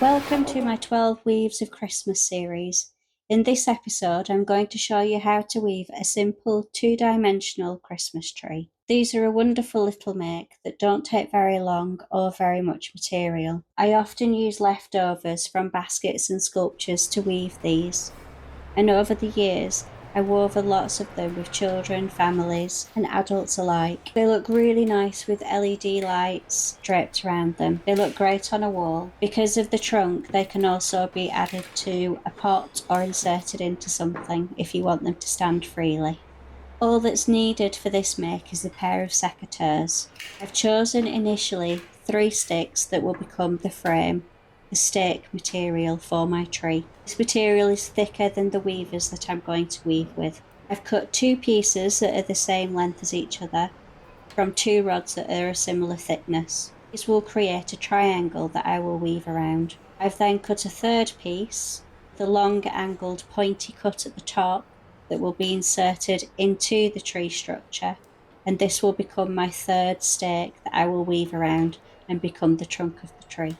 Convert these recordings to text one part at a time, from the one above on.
Welcome to my 12 Weaves of Christmas series. In this episode, I'm going to show you how to weave a simple two-dimensional Christmas tree. These are a wonderful little make that don't take very long or very much material. I often use leftovers from baskets and sculptures to weave these, and over the years, I wove lots of them with children, families, and adults alike. They look really nice with LED lights draped around them. They look great on a wall. Because of the trunk, they can also be added to a pot or inserted into something if you want them to stand freely. All that's needed for this make is a pair of secateurs. I've chosen initially 3 sticks that will become the frame, the stake material for my tree. This material is thicker than the weavers that I'm going to weave with. I've cut 2 pieces that are the same length as each other from 2 rods that are a similar thickness. This will create a triangle that I will weave around. I've then cut a 3rd piece, the long angled pointy cut at the top that will be inserted into the tree structure, and this will become my 3rd stake that I will weave around and become the trunk of the tree.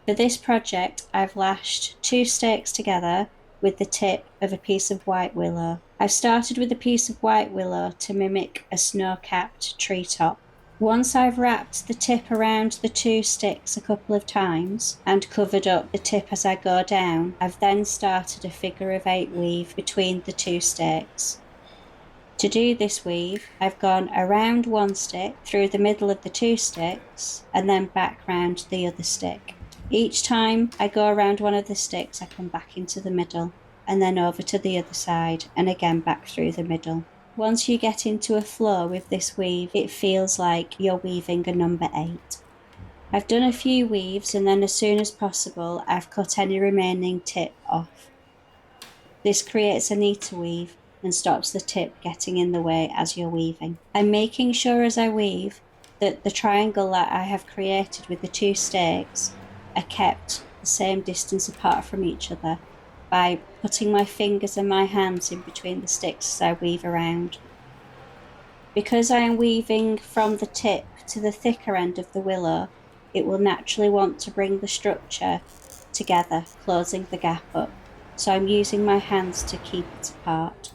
For this project, I've lashed 2 stakes together with the tip of a piece of white willow. I've started with a piece of white willow to mimic a snow-capped treetop. Once I've wrapped the tip around the 2 sticks a couple of times and covered up the tip as I go down, I've then started a figure of 8 weave between the 2 stakes. To do this weave, I've gone around 1 stick, through the middle of the 2 sticks, and then back round the other stick. Each time I go around one of the sticks, I come back into the middle, and then over to the other side, and again back through the middle. Once you get into a flow with this weave, it feels like you're weaving a number 8. I've done a few weaves, and then as soon as possible, I've cut any remaining tip off. This creates a neater weave and stops the tip getting in the way as you're weaving. I'm making sure as I weave that the triangle that I have created with the 2 stakes are kept the same distance apart from each other by putting my fingers and my hands in between the sticks as I weave around. Because I am weaving from the tip to the thicker end of the willow, it will naturally want to bring the structure together, closing the gap up. So I'm using my hands to keep it apart.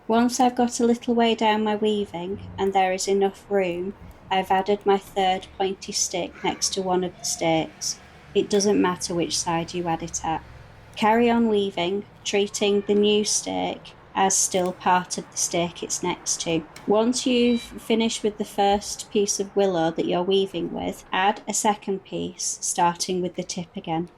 Once I've got a little way down my weaving and there is enough room, I've added my 3rd pointy stick next to one of the stakes. It doesn't matter which side you add it at. Carry on weaving, treating the new stake as still part of the stake it's next to. Once you've finished with the first piece of willow that you're weaving with, add a 2nd piece, starting with the tip again.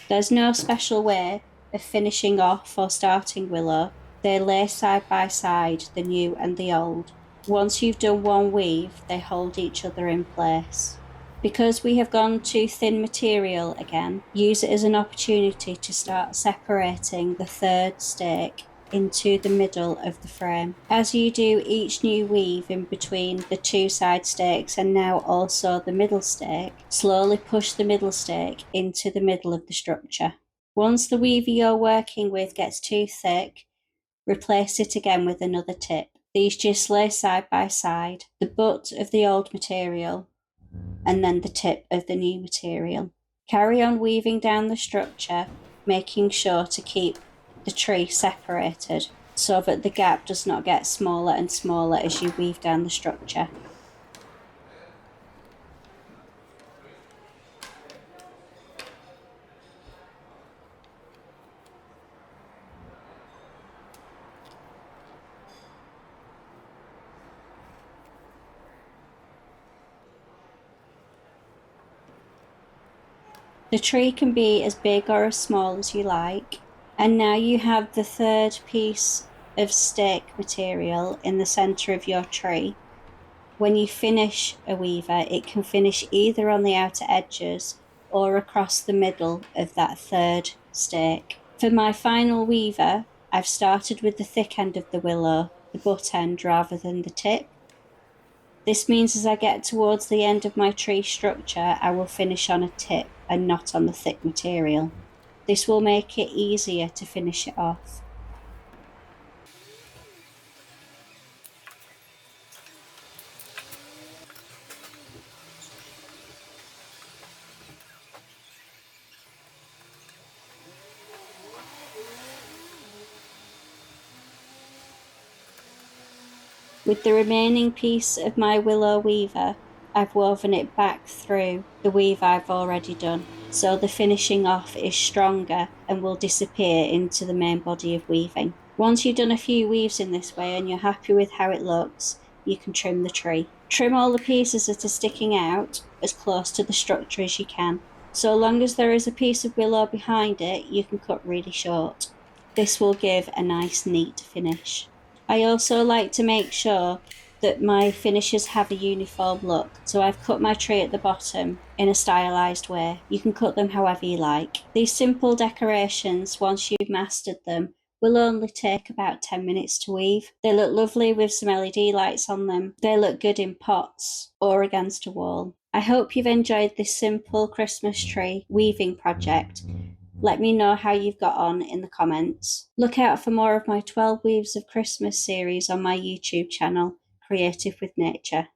There's no special way of finishing off or starting willow. They lay side by side, the new and the old. Once you've done one weave, they hold each other in place. Because we have gone to thin material again, use it as an opportunity to start separating the 3rd stake into the middle of the frame. As you do each new weave in between the 2 side stakes and now also the middle stake, slowly push the middle stake into the middle of the structure. Once the weaver you're working with gets too thick, replace it again with another tip. These just lay side by side, the butt of the old material and then the tip of the new material. Carry on weaving down the structure, making sure to keep the tree separated so that the gap does not get smaller and smaller as you weave down the structure. The tree can be as big or as small as you like. And now you have the 3rd piece of stake material in the center of your tree. When you finish a weaver, it can finish either on the outer edges or across the middle of that 3rd stake. For my final weaver, I've started with the thick end of the willow, the butt end rather than the tip. This means as I get towards the end of my tree structure, I will finish on a tip and not on the thick material. This will make it easier to finish it off. With the remaining piece of my willow weaver, I've woven it back through the weave I've already done, so the finishing off is stronger and will disappear into the main body of weaving. Once you've done a few weaves in this way and you're happy with how it looks, you can trim the tree. Trim all the pieces that are sticking out as close to the structure as you can. So long as there is a piece of willow behind it, you can cut really short. This will give a nice, neat finish. I also like to make sure that my finishes have a uniform look. So I've cut my tree at the bottom in a stylized way. You can cut them however you like. These simple decorations, once you've mastered them, will only take about 10 minutes to weave. They look lovely with some LED lights on them. They look good in pots or against a wall. I hope you've enjoyed this simple Christmas tree weaving project. Let me know how you've got on in the comments. Look out for more of my 12 Weaves of Christmas series on my YouTube channel, Creative with Nature.